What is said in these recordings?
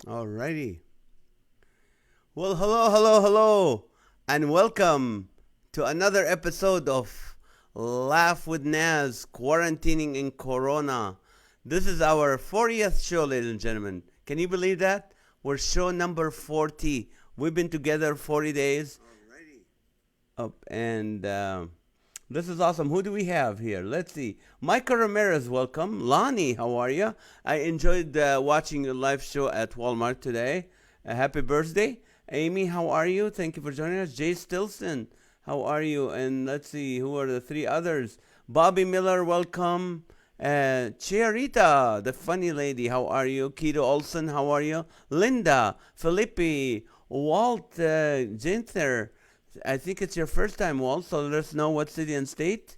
Alrighty. Well, hello, hello, hello, and welcome to another episode of Laugh with Naz, Quarantining in Corona. This is our 40th show, ladies and gentlemen. Can you believe that? We're show number 40. We've been together 40 days. And this is awesome. Who do we have here? Let's see. Michael Ramirez, welcome. Lonnie, how are you? I enjoyed watching your live show at Walmart today. Happy birthday. Amy, how are you? Thank you for joining us. Jay Stilson, how are you? And let's see, who are the three others? Bobby Miller, welcome. Chiarita, the funny lady, how are you? Keto Olson, how are you? Linda, Felipe, Walt, Ginther, I think it's your first time, Walt, so let us know what city and state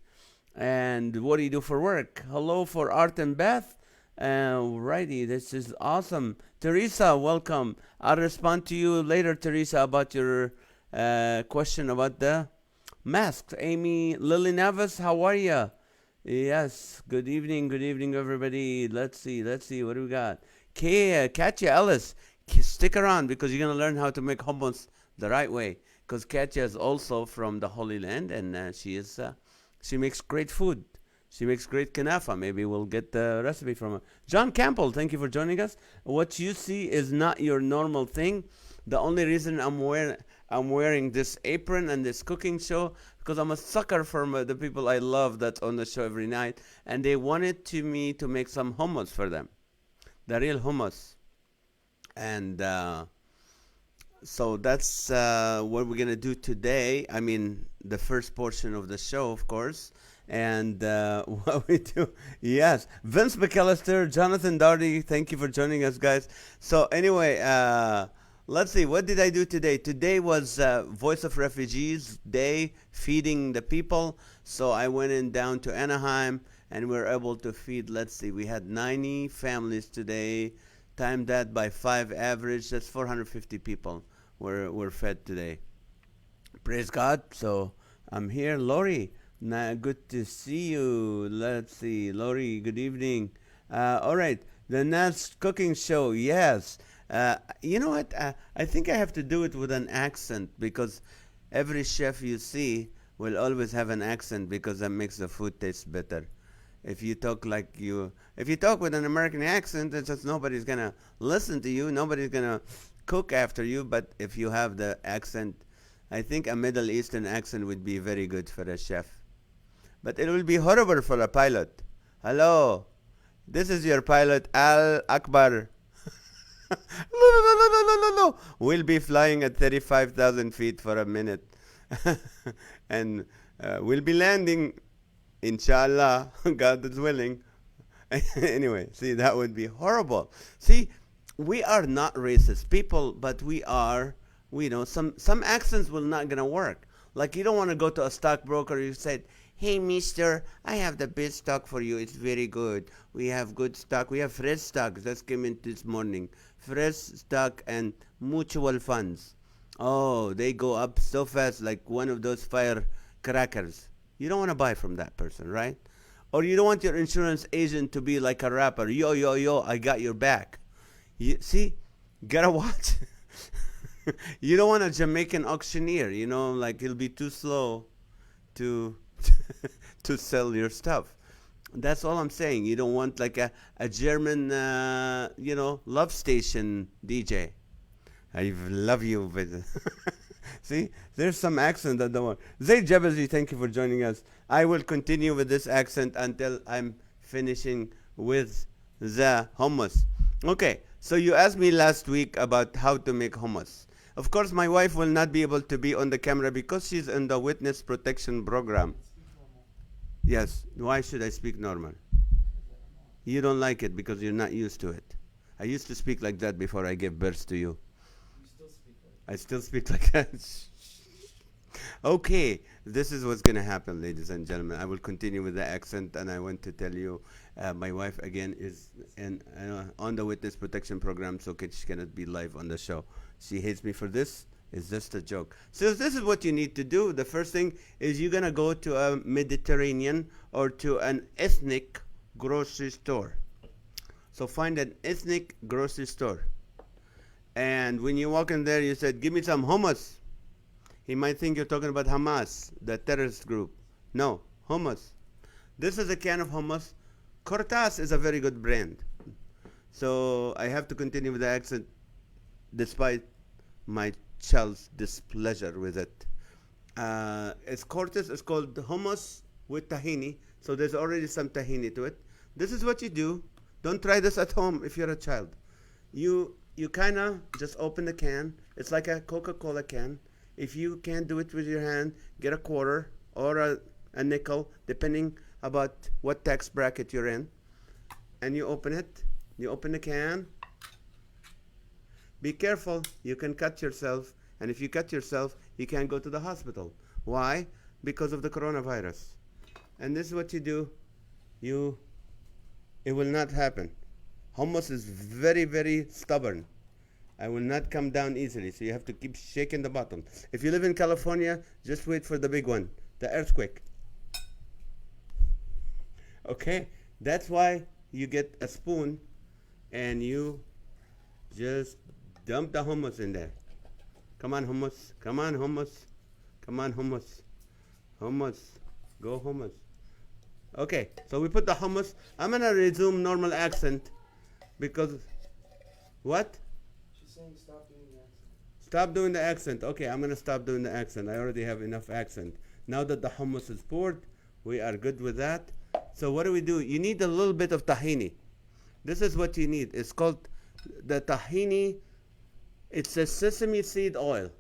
and what do you do for work. Hello for Art and Beth. Righty, this is awesome. Teresa, welcome. I'll respond to you later, Teresa, about your question about the masks. Amy, Lily Navis, how are you? Yes, good evening, everybody. Let's see, what do we got? Katya Ellis, stick around because you're going to learn how to make hummus the right way because Katya is also from the Holy Land, and she makes great food. She makes great kanafa. Maybe we'll get the recipe from her. John Campbell, thank you for joining us. What you see is not your normal thing. The only reason I'm wearing this apron and this cooking show because I'm a sucker for the people I love that's on the show every night, and they wanted to me to make some hummus for them, the real hummus, and so that's what we're gonna do today. I mean, the first portion of the show, of course, and what we do. Yes, Vince McAllister, Jonathan Darty, thank you for joining us, guys. So anyway, let's see. What did I do today? Today was Voice of Refugees Day, feeding the people. So I went in down to Anaheim, and we were able to feed. Let's see, we had 90 families today. Time that by five average, that's 450 people were fed today. Praise God. So I'm here. Lori, good to see you. Let's see. Lori, good evening. All right. The NAZ cooking show. Yes. You know what? I think I have to do it with an accent because every chef you see will always have an accent because that makes the food taste better. If you talk with an American accent, it's just nobody's gonna listen to you. Nobody's gonna cook after you. But if you have the accent, I think a Middle Eastern accent would be very good for a chef. But it will be horrible for a pilot. Hello, this is your pilot Al Akbar. No, no, no, no, no, no, no, no. We'll be flying at 35,000 feet for a minute. And we'll be landing, inshallah, God is willing. Anyway, see, that would be horrible. See, we are not racist people, but we know some accents will not gonna work. Like you don't want to go to a stockbroker. You said, "Hey, Mister, I have the best stock for you. It's very good. We have good stock. We have fresh stock. Just came in this morning. Fresh stock and mutual funds. Oh, they go up so fast, like one of those firecrackers. You don't want to buy from that person, right? Or you don't want your insurance agent to be like a rapper. Yo, yo, yo, I got your back. You see, gotta watch. You don't want a Jamaican auctioneer, like he'll be too slow to to sell your stuff. That's all I'm saying. You don't want like a German, love station DJ. I love you, but see, there's some accent that don't work. Zayd Jabazi, thank you for joining us. I will continue with this accent until I'm finishing with the hummus. Okay, so you asked me last week about how to make hummus. Of course, my wife will not be able to be on the camera because she's in the witness protection program. Yes, why should I speak normal? You don't like it because you're not used to it. I used to speak like that before I gave birth to you. I still speak like that. Okay, this is what's going to happen, ladies and gentlemen. I will continue with the accent, and I want to tell you, my wife again is on the witness protection program, so she cannot be live on the show. She hates me for this. It's just a joke. So this is what you need to do. The first thing is you're gonna go to a Mediterranean or to an ethnic grocery store. So find an ethnic grocery store. And when you walk in there, you said, "Give me some hummus." He might think you're talking about Hamas, the terrorist group. No, hummus. This is a can of hummus. Cortas is a very good brand. So I have to continue with the accent despite my child's displeasure with it. It's Cortes. It's called hummus with tahini. So there's already some tahini to it. This is what you do. Don't try this at home if you're a child. You kind of just open the can. It's like a Coca-Cola can. If you can't do it with your hand, get a quarter or a nickel, depending about what tax bracket you're in. And you open it. You open the can. Be careful. You can cut yourself. And if you cut yourself, you can't go to the hospital. Why? Because of the coronavirus. And this is what you do. It will not happen. Hummus is very, very stubborn. I will not come down easily, so you have to keep shaking the bottom. If you live in California, just wait for the big one, the earthquake. Okay, that's why you get a spoon and you just dump the hummus in there. Come on, hummus. Come on, hummus. Come on, hummus. Hummus. Go, hummus. Okay, so we put the hummus. I'm going to resume normal accent because... What? She's saying stop doing the accent. Stop doing the accent. Okay, I'm going to stop doing the accent. I already have enough accent. Now that the hummus is poured, we are good with that. So what do? You need a little bit of tahini. This is what you need. It's called the tahini. It's a sesame seed oil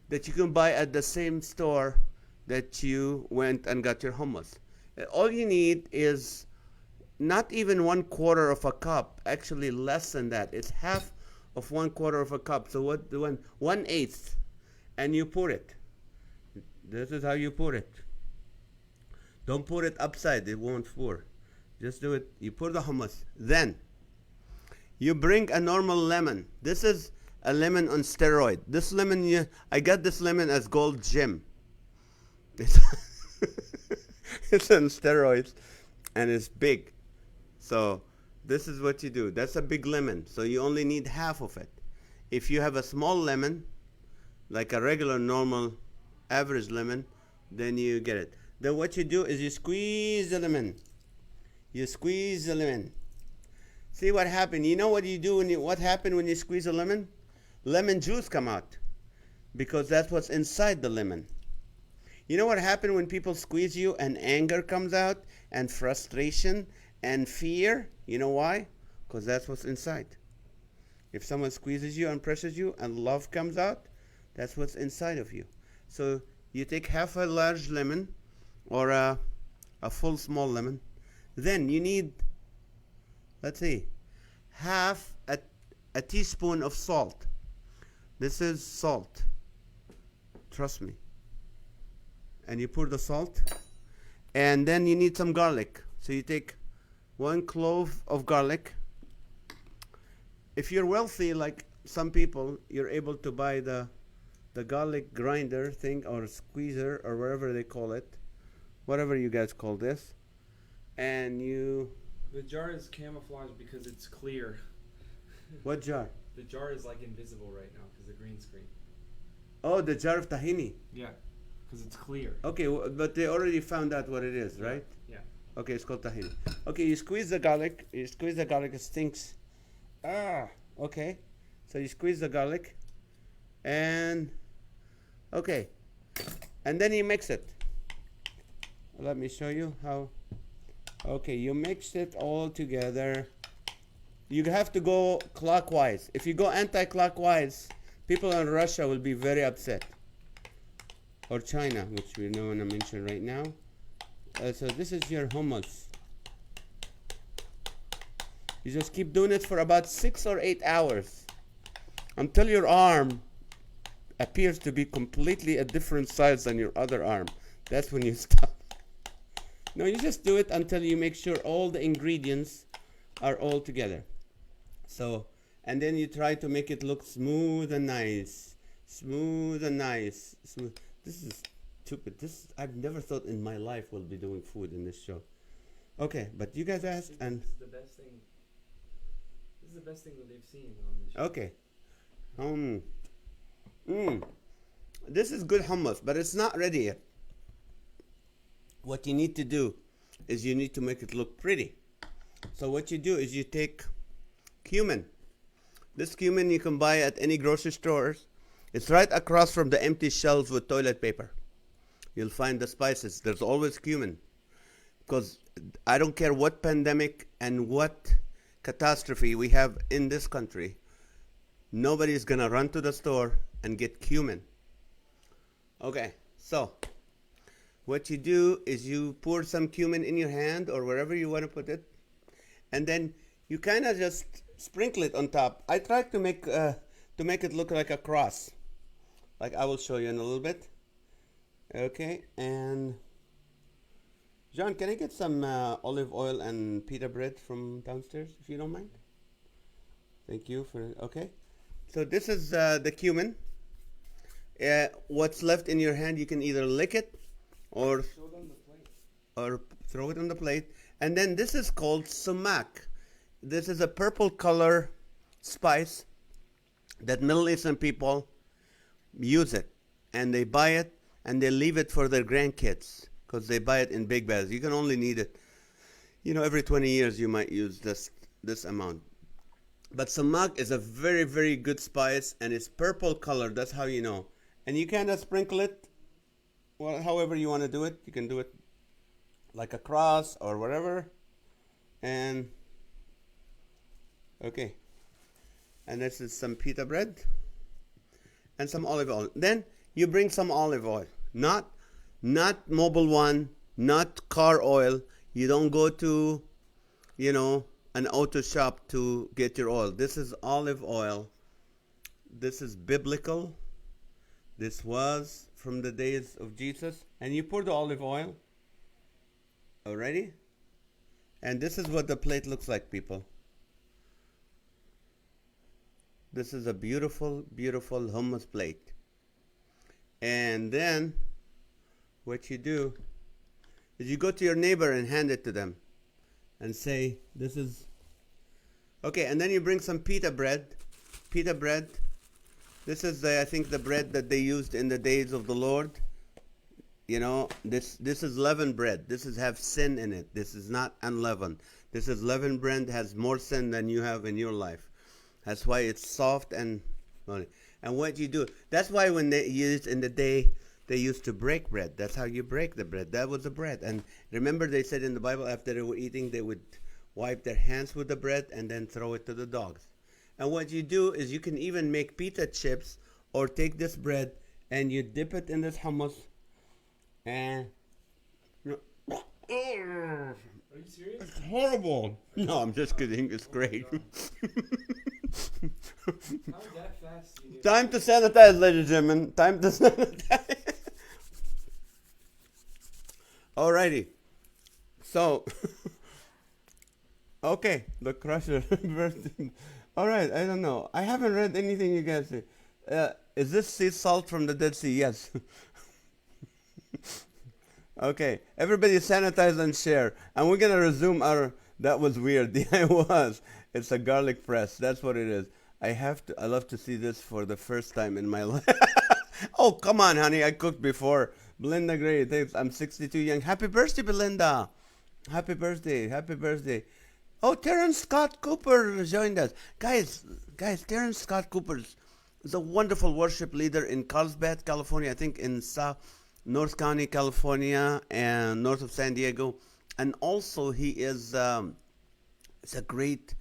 that you can buy at the same store that you went and got your hummus. All you need is not even 1/4 of a cup, actually less than that. It's half of 1/4 of a cup. So what? 1/8, and you pour it. This is how you pour it. Don't pour it upside, it won't pour. Just do it. You pour the hummus. Then you bring a normal lemon. This is a lemon on steroid. This lemon, I got this lemon as Gold Gem. It's, it's on steroids and it's big. So this is what you do. That's a big lemon. So you only need half of it. If you have a small lemon, like a regular, normal, average lemon, then you get it. Then what you do is you squeeze the lemon. You squeeze the lemon. See what happened? You know what you do what happened when you squeeze a lemon? Lemon juice come out because that's what's inside the lemon. You know what happened when people squeeze you and anger comes out and frustration and fear? You know why? Because that's what's inside. If someone squeezes you and presses you and love comes out, that's what's inside of you. So you take half a large lemon or a full small lemon. Then you need, let's see, half a teaspoon of salt. This is salt. Trust me. And you pour the salt. And then you need some garlic. So you take 1 clove of garlic. If you're wealthy, like some people, you're able to buy the garlic grinder thing or squeezer or whatever they call it. Whatever you guys call this. And you... The jar is camouflaged because it's clear. What jar? The jar is like invisible right now because the green screen. Oh, the jar of tahini. Yeah, because it's clear. Okay, but they already found out what it is, right? Yeah. Okay, it's called tahini. Okay, you squeeze the garlic. You squeeze the garlic, it stinks. Okay. So you squeeze the garlic. And, okay. And then you mix it. Let me show you how. Okay, you mix it all together. You have to go clockwise. If you go anti-clockwise, people in Russia will be very upset. Or China, which we don't want to mention right now. So this is your hummus. You just keep doing it for about 6 or 8 hours until your arm appears to be completely a different size than your other arm. That's when you stop. No, you just do it until you make sure all the ingredients are all together. So, and then you try to make it look smooth and nice. Smooth and nice. Smooth. This is stupid. I've never thought in my life we'll be doing food in this show. Okay, but you guys asked, and This is the best thing. This is the best thing that they've seen on this show. okay. Um, mm. This is good hummus, but it's not ready yet. What you need to do is you need to make it look pretty. So what you do is you take cumin. This cumin you can buy at any grocery stores. It's right across from the empty shelves with toilet paper. You'll find the spices. There's always cumin. Because I don't care what pandemic and what catastrophe we have in this country, nobody's going to run to the store and get cumin. Okay, so what you do is you pour some cumin in your hand or wherever you want to put it, and then you kind of just sprinkle it on top. I tried to make it look like a cross, like I will show you in a little bit. Okay, and John, can I get some olive oil and pita bread from downstairs, if you don't mind? Thank you for. Okay, so this is the cumin. What's left in your hand, you can either lick it or Show them the plate. or throw it on the plate. And then this is called sumac. This is a purple color spice that Middle Eastern people use it, and they buy it and they leave it for their grandkids because they buy it in big bags. You can only need it, every 20 years you might use this amount. But sumac is a very, very good spice, and it's purple color. That's how you know. And you kind of sprinkle it, well, however you want to do it. You can do it like a cross or whatever. And okay. And this is some pita bread and some olive oil. Then you bring some olive oil, not Mobil 1, not car oil. You don't go to, an auto shop to get your oil. This is olive oil. This is biblical. This was from the days of Jesus. And you pour the olive oil. Alrighty? And this is what the plate looks like, people. This is a beautiful, beautiful hummus plate. And then what you do is you go to your neighbor and hand it to them and say, this is okay. And then you bring some pita bread. This is I think the bread that they used in the days of the Lord. This is leavened bread. This have sin in it. This is not unleavened. This is leavened bread, has more sin than you have in your life. That's why it's soft and what you do. That's why when they used in the day, they used to break bread. That's how you break the bread. That was the bread. And remember, they said in the Bible, after they were eating, they would wipe their hands with the bread and then throw it to the dogs. And what you do is you can even make pita chips or take this bread and you dip it in this hummus and Are you serious? it's horrible. No, I'm just kidding. It's great. How that fast do you do? Time to sanitize, ladies and gentlemen. Time to sanitize. Alrighty. So, okay, the crusher. Alright, I don't know. I haven't read anything you guys say. Is this sea salt from the Dead Sea? Yes. Okay, everybody sanitize and share. And we're going to resume our... That was weird. Yeah, it was. It's a garlic press. That's what it is. I love to see this for the first time in my life. Oh, come on, honey. I cooked before. Belinda Gray, thanks. I'm 62 young. Happy birthday, Belinda. Happy birthday. Happy birthday. Oh, Terrence Scott Cooper joined us. Guys, Terrence Scott Cooper is a wonderful worship leader in Carlsbad, California. I think in North County, California, and north of San Diego. And also he is a great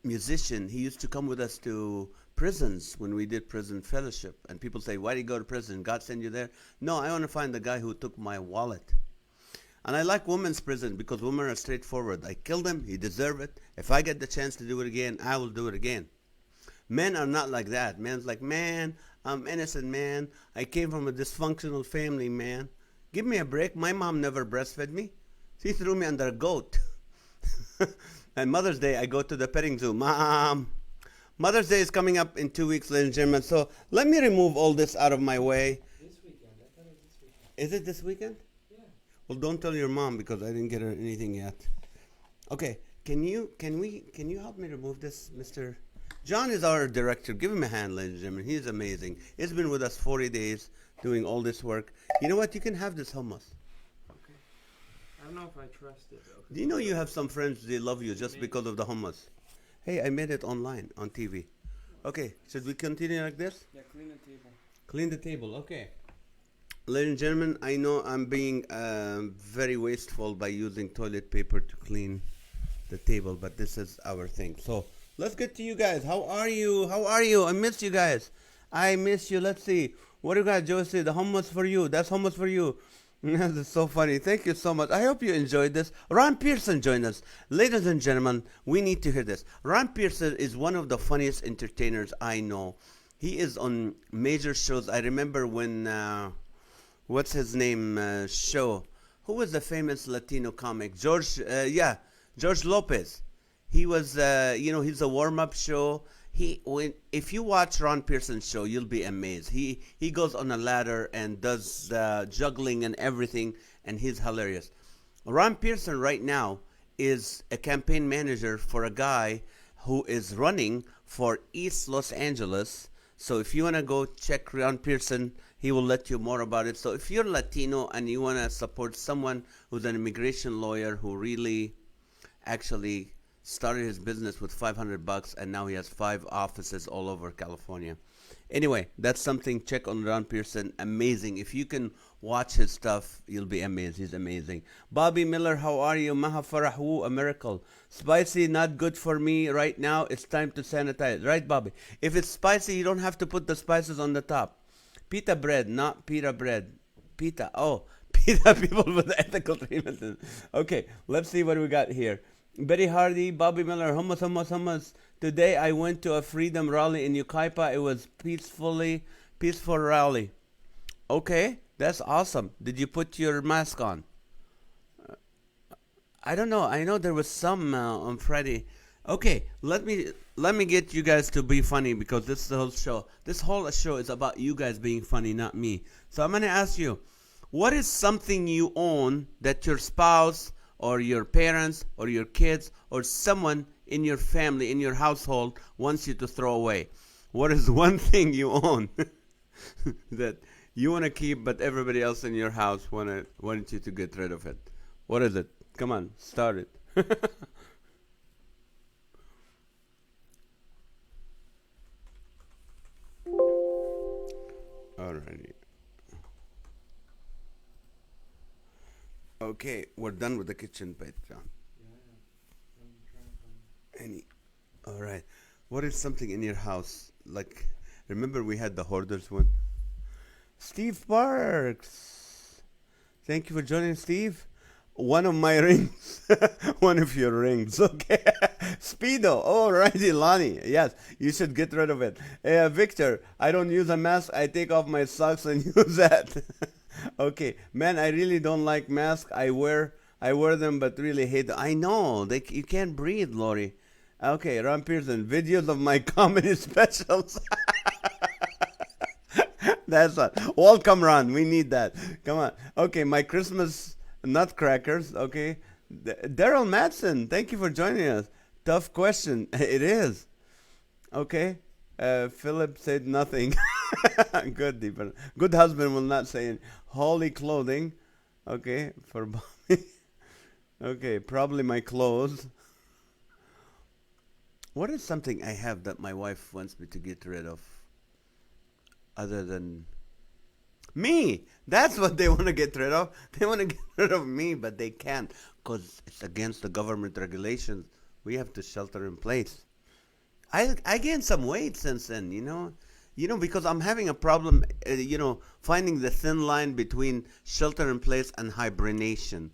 musician. He used to come with us to prisons when we did prison fellowship. And people say, why do you go to prison? God send you there? No, I want to find the guy who took my wallet. And I like women's prison because women are straightforward. I killed him. He deserved it. If I get the chance to do it again, I will do it again. Men are not like that. Men's like, man, I'm innocent, man. I came from a dysfunctional family, man. Give me a break. My mom never breastfed me. She threw me under a goat. And Mother's Day, I go to the petting zoo. Mom. Mother's Day is coming up in 2 weeks, ladies and gentlemen. So let me remove all this out of my way. This weekend. I thought it was this weekend. Is it this weekend? Yeah. Well, don't tell your mom because I didn't get her anything yet. Okay, can you help me remove this, Mr. John is our director. Give him a hand, ladies and gentlemen. He's amazing. He's been with us 40 days doing all this work. You know what? You can have this hummus. Okay. I don't know if I trust it though. 'Cause Do you know you have some friends, they love you just Maybe. because of the hummus? Hey, I made it online, on TV. Okay, should we continue like this? Yeah, clean the table. Clean the table, okay. Ladies and gentlemen, I know I'm being very wasteful by using toilet paper to clean the table, but this is our thing. So let's get to you guys. How are you? How are you? I miss you guys. I miss you. Let's see. What do you got, Josie? The hummus for you. That's hummus for you. This is so funny. Thank you so much. I hope you enjoyed this. Ron Pearson joined us. Ladies and gentlemen, we need to hear this. Ron Pearson is one of the funniest entertainers I know. He is on major shows. I remember when, what's his name, show? Who was the famous Latino comic? George Lopez. He was, he's a warm-up show. If you watch Ron Pearson's show, you'll be amazed. He goes on a ladder and does juggling and everything, and he's hilarious. Ron Pearson right now is a campaign manager for a guy who is running for East Los Angeles. So if you want to go check Ron Pearson, he will let you more about it. So if you're Latino and you want to support someone who's an immigration lawyer who really actually started his business with $500 and now he has 5 offices all over California. Anyway, that's something. Check on Ron Pearson. Amazing. If you can watch his stuff, you'll be amazed. He's amazing. Bobby Miller, how are you? Maha Farahu, a miracle. Spicy, not good for me right now. It's time to sanitize. Right, Bobby? If it's spicy, you don't have to put the spices on the top. Pita bread, not pita bread. Pita. Oh, pita people with ethical treatment. Okay, let's see what we got here. Betty Hardy, Bobby Miller, hummus, hummus, hummus. Today I went to a freedom rally in Yucaipa. It was peaceful rally. Okay, that's awesome. Did you put your mask on? I don't know. I know there was some on Friday. Okay, let me get you guys to be funny because this is the whole show. This whole show is about you guys being funny, not me. So I'm gonna ask you, what is something you own that your spouse or your parents or your kids or someone in your family, in your household wants you to throw away? What is one thing you own that you want to keep but everybody else in your house wanted you to get rid of it? What is it? Come on, start it. Alrighty. Okay, we're done with the kitchen bit, John. Yeah, I'm trying to find. Any? All right. What is something in your house? Like, remember we had the hoarders one? Steve Parks. Thank you for joining, Steve. One of my rings. One of your rings. Okay. Speedo. Oh, righty, Lonnie. Yes, you should get rid of it. Victor, I don't use a mask. I take off my socks and use that. Okay, man, I really don't like masks. I wear them, but really hate them. I know you can't breathe, Lori. Okay, Ron Pearson, videos of my comedy specials. That's not. Welcome, Ron. We need that. Come on. Okay, my Christmas nutcrackers. Okay, Daryl Madsen, thank you for joining us. Tough question. It is. Okay. Philip said nothing. Good, Deeper. Good husband will not say it. Holy clothing. Okay, for Bobby. Okay, probably my clothes. What is something I have that my wife wants me to get rid of? Other than me. That's what they want to get rid of. They want to get rid of me, but they can't because it's against the government regulations. We have to shelter in place. I gained some weight since then, because I'm having a problem, finding the thin line between shelter in place and hibernation.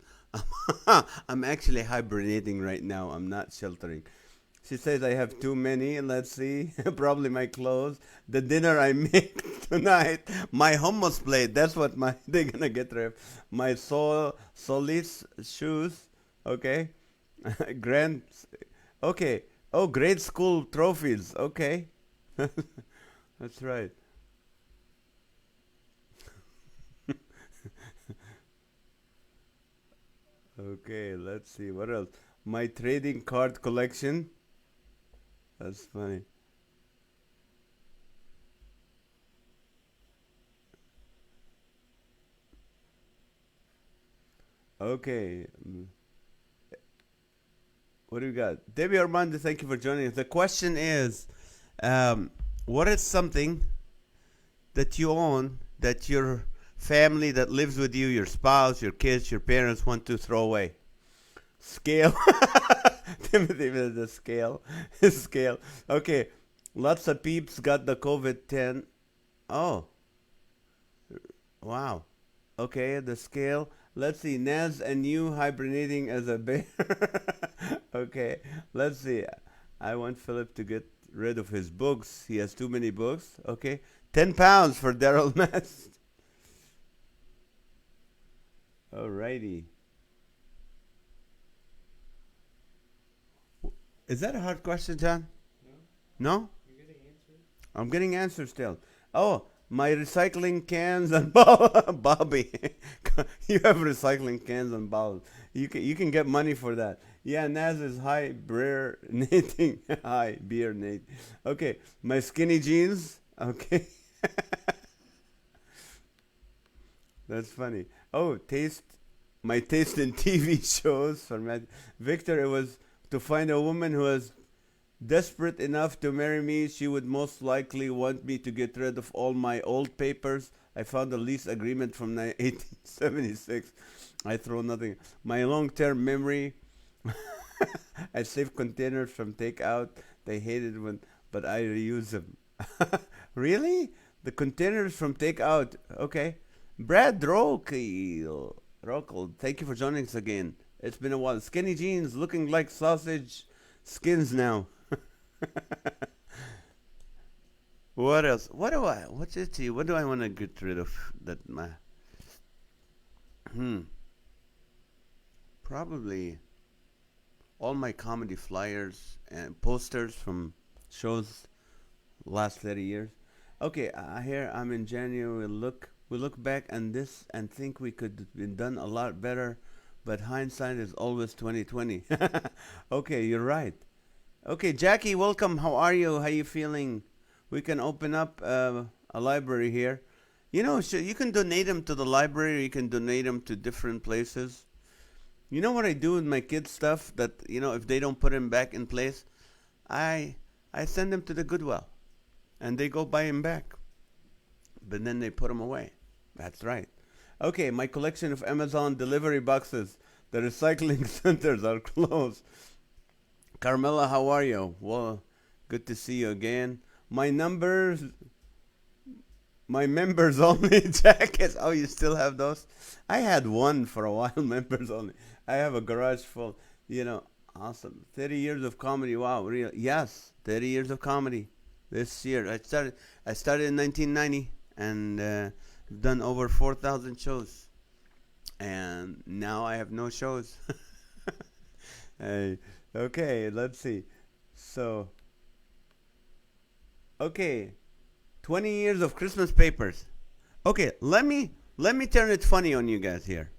I'm actually hibernating right now. I'm not sheltering. She says I have too many. Let's see. Probably my clothes. The dinner I make tonight. My hummus plate. That's what they're gonna get rid of. My Solis shoes. Okay. Grand. Okay. Oh, grade school trophies. Okay. That's right. Okay, let's see. What else? My trading card collection. That's funny. Okay. What do we got? Debbie Armando, thank you for joining us. The question is, um, what is something that you own that your family that lives with you, your spouse, your kids, your parents want to throw away? Scale. Timothy with the scale. Scale. Okay. Lots of peeps got the COVID-10. Oh, wow. Okay, the scale. Let's see. NAZ and you hibernating as a bear. Okay, let's see. I want Philip to get rid of his books. He has too many books. Okay, 10 pounds for Daryl Mast. Alrighty. Is that a hard question, John? No? No? You're getting answers? I'm getting answers still. Oh, my recycling cans and Bobby. You have recycling cans and bottles. You can get money for that. Yeah, Naz is hibernating. Hibernate. Okay, my skinny jeans. Okay. That's funny. Oh, my taste in TV shows for Victor. It was to find a woman who was desperate enough to marry me. She would most likely want me to get rid of all my old papers. I found a lease agreement from 1876. I throw nothing. My long-term memory. I save containers from takeout. They hated when, but I reuse them. Really? The containers from takeout. Okay. Brad Rokel, thank you for joining us again. It's been a while. Skinny jeans looking like sausage skins now. What else? What's it to you? What do I want to get rid of? That my hmm. Probably all my comedy flyers and posters from shows last 30 years. Okay, here I'm in January. We look back on this and think we could have been done a lot better, but hindsight is always 2020. Okay, you're right. Okay, Jackie, welcome. How are you? How you feeling? We can open up a library here. You can donate them to the library. You can donate them to different places. You know what I do with my kids' stuff? That if they don't put them back in place, I send them to the Goodwill, and they go buy them back. But then they put them away. That's right. Okay, my collection of Amazon delivery boxes. The recycling centers are closed. Carmela, how are you? Well, good to see you again. My numbers, my members only jackets. Oh, you still have those? I had one for a while, members only. I have a garage full. Awesome. 30 years of comedy. Wow, real. Yes, 30 years of comedy. This year, I started in 1990 and done over 4,000 shows. And now I have no shows. Hey, okay, let's see. So, okay, 20 years of Christmas papers. Okay, let me turn it funny on you guys here.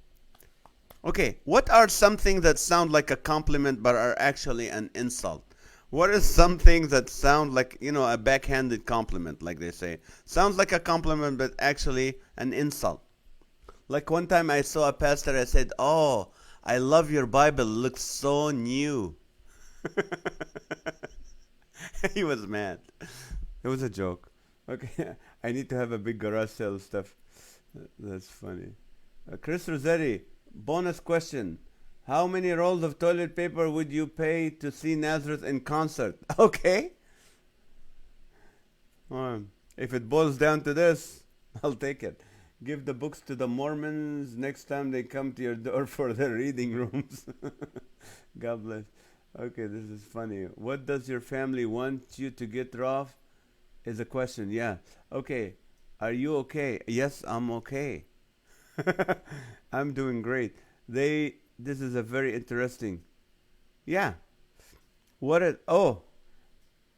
Okay, what are some things that sound like a compliment but are actually an insult? What are some things that sound like, a backhanded compliment, like they say? Sounds like a compliment but actually an insult. Like one time I saw a pastor, I said, "Oh, I love your Bible, it looks so new." He was mad. It was a joke. Okay, I need to have a big garage sale stuff. That's funny. Chris Rossetti, bonus question. How many rolls of toilet paper would you pay to see Nazareth in concert? Okay. If it boils down to this, I'll take it. Give the books to the Mormons next time they come to your door for their reading rooms. God bless. Okay, this is funny. What does your family want you to get off? Is a question. Yeah. Okay. Are you okay? Yes, I'm okay. I'm doing great. This is a very interesting. Yeah. Oh,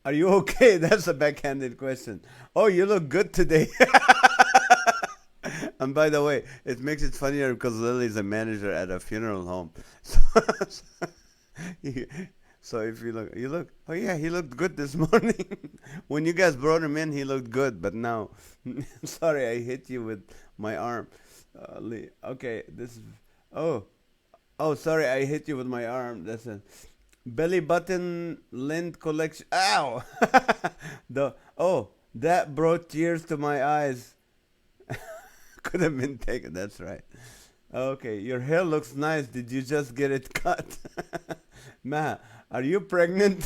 are you okay? That's a backhanded question. Oh, you look good today. And by the way, it makes it funnier because Lily's a manager at a funeral home. So, so if oh yeah, he looked good this morning. When you guys brought him in, he looked good, but now, sorry, I hit you with my arm. Okay, oh, Oh, sorry, I hit you with my arm. That's a belly button lint collection. Ow! That brought tears to my eyes. Could have been taken. That's right. Okay, your hair looks nice. Did you just get it cut? Ma, are you pregnant?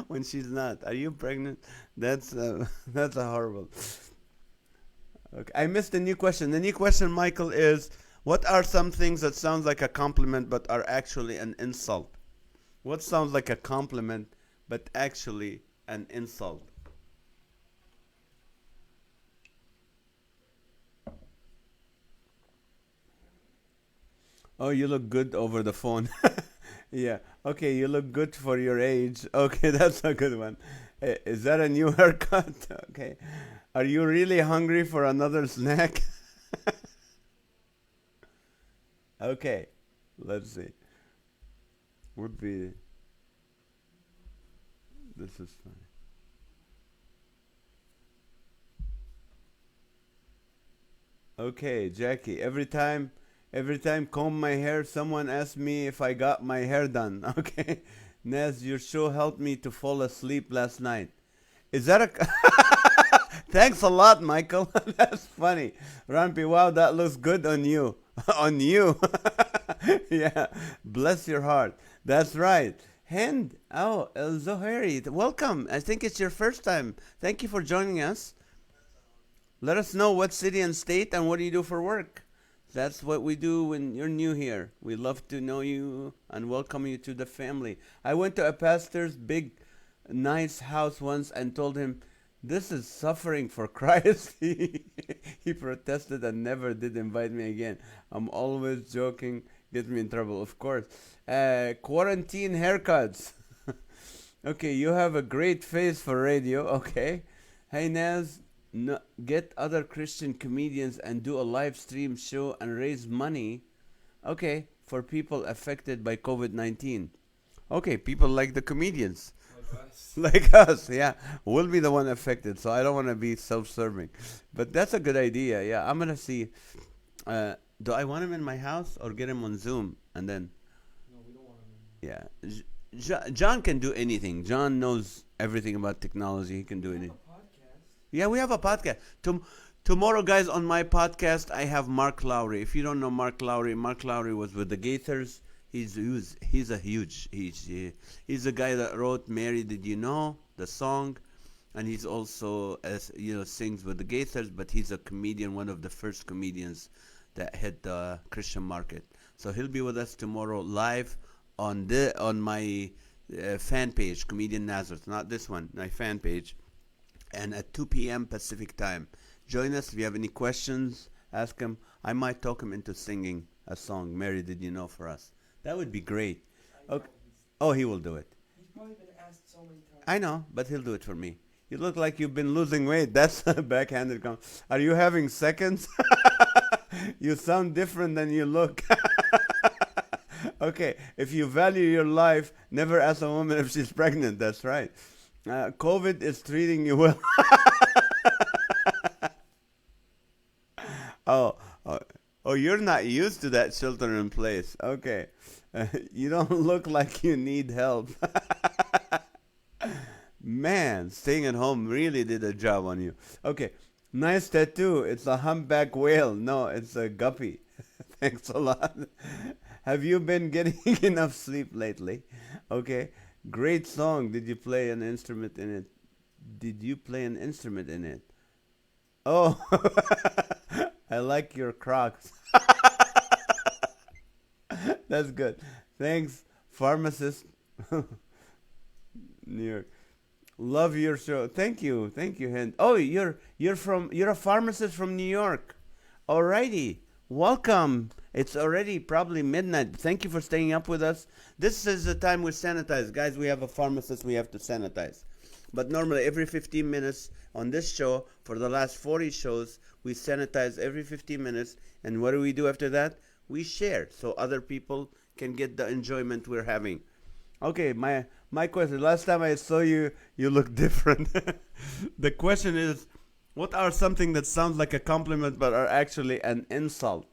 When she's not. Are you pregnant? That's a horrible. Okay, I missed the new question. The new question, Michael, is what are some things that sounds like a compliment but are actually an insult? What sounds like a compliment but actually an insult? Oh, you look good over the phone. Yeah. Okay, you look good for your age. Okay, that's a good one. Is that a new haircut? Okay. Are you really hungry for another snack? Okay. Let's see. Would be this is funny. Okay, Jackie. Every time comb my hair, someone asks me if I got my hair done. Okay. Naz, your show helped me to fall asleep last night. Is that a Thanks a lot, Michael. That's funny. Rampi, wow, that looks good on you. On you. Yeah. Bless your heart. That's right. Hand. Oh, El Zohari. Welcome. I think it's your first time. Thank you for joining us. Let us know what city and state and what do you do for work. That's what we do when you're new here. We love to know you and welcome you to the family. I went to a pastor's big, nice house once and told him, this is suffering for Christ. He protested and never did invite me again. I'm always joking. Get me in trouble, of course. Quarantine haircuts. Okay, you have a great face for radio. Okay. Hey, Naz, no, get other Christian comedians and do a live stream show and raise money. Okay, for people affected by COVID-19. Okay, people like the comedians. Like us. Like us, yeah. We'll be the one affected, so I don't want to be self-serving. But that's a good idea, yeah. I'm going to see. Do I want him in my house or get him on Zoom? And then, No, we don't want them. yeah. John can do anything. John knows everything about technology. He can do We have anything. a podcast. Yeah, we have a podcast. Tomorrow, guys, on my podcast, I have Mark Lowry. If you don't know Mark Lowry was with the Gaithers. He's a huge. He's the guy that wrote "Mary, Did You Know" the song, and he's also sings with the Gaithers. But he's a comedian, one of the first comedians that hit the Christian market. So he'll be with us tomorrow live on my fan page, Comedian Nazareth, not this one, my fan page, and at 2 p.m. Pacific time. Join us. If you have any questions, ask him. I might talk him into singing a song, "Mary, Did You Know" for us. That would be great. I know Okay. Oh, he will do it. he's probably been asked so many times. I know, but he'll do it for me. You look like you've been losing weight. That's a backhanded comment. Are you having seconds? You sound different than you look. Okay, if you value your life, never ask a woman if she's pregnant. That's right. COVID is treating you well. Oh, oh, oh, you're not used to that shelter in place. Okay. You don't look like you need help. Man, staying at home really did a job on you. Okay. Nice tattoo. It's a humpback whale. No, it's a guppy. Thanks a lot. Have you been getting enough sleep lately? Okay. Great song. Did you play an instrument in it? Did you play an instrument in it? Oh, I like your Crocs. That's good. Thanks, pharmacist. New York. Love your show. Thank you, Hind. Oh, you're a pharmacist from New York. Alrighty, welcome. It's already probably midnight. Thank you for staying up with us. This is the time we sanitize, guys. We have a pharmacist. We have to sanitize. But normally every 15 minutes on this show, for the last 40 shows, we sanitize every 15 minutes. And what do we do after that? We share so other people can get the enjoyment we're having. Okay, my question. Last time I saw you, you look different. The question is, what are something that sounds like a compliment but are actually an insult?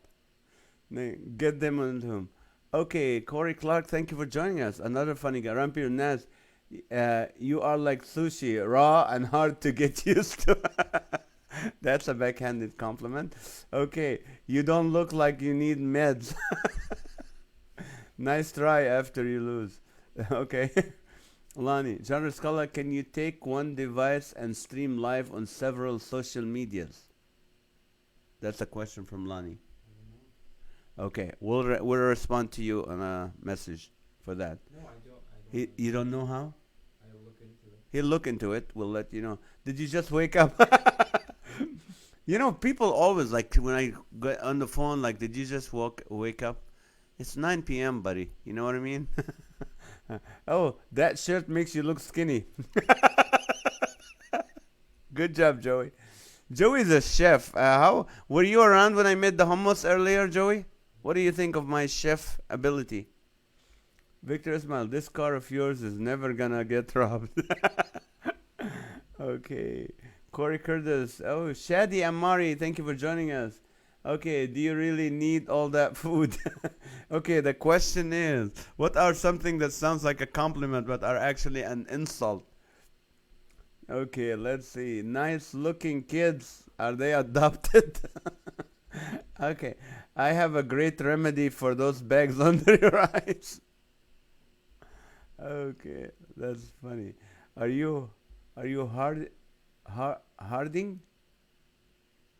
Get them on him. Okay, Corey Clark, thank you for joining us. Another funny guy. Rampir Naz, you are like sushi, raw and hard to get used to. That's a backhanded compliment. Okay, you don't look like you need meds. Nice try after you lose. Okay. Lonnie, Genre Scholar, can you take one device and stream live on several social medias? That's a question from Lonnie. Okay, we'll respond to you on a message for that. No, I don't. I don't. You don't know how? I'll look into it. He'll look into it. We'll let you know. Did you just wake up? You know, people always like when I get on the phone, like, did you just wake up? It's 9 p.m., buddy. You know what I mean? Oh, that shirt makes you look skinny. Good job, Joey. Joey's a chef. How were you around when I made the hummus earlier, Joey? What do you think of my chef ability? Victor Ismail, this car of yours is never gonna get robbed. Okay. Corey Curtis. Oh, Shadi Amari, thank you for joining us. Okay, do you really need all that food? Okay, the question is, what are something that sounds like a compliment but are actually an insult? Okay, let's see. Nice looking kids. Are they adopted? Okay, I have a great remedy for those bags under your eyes. Okay, that's funny. Are you harding? I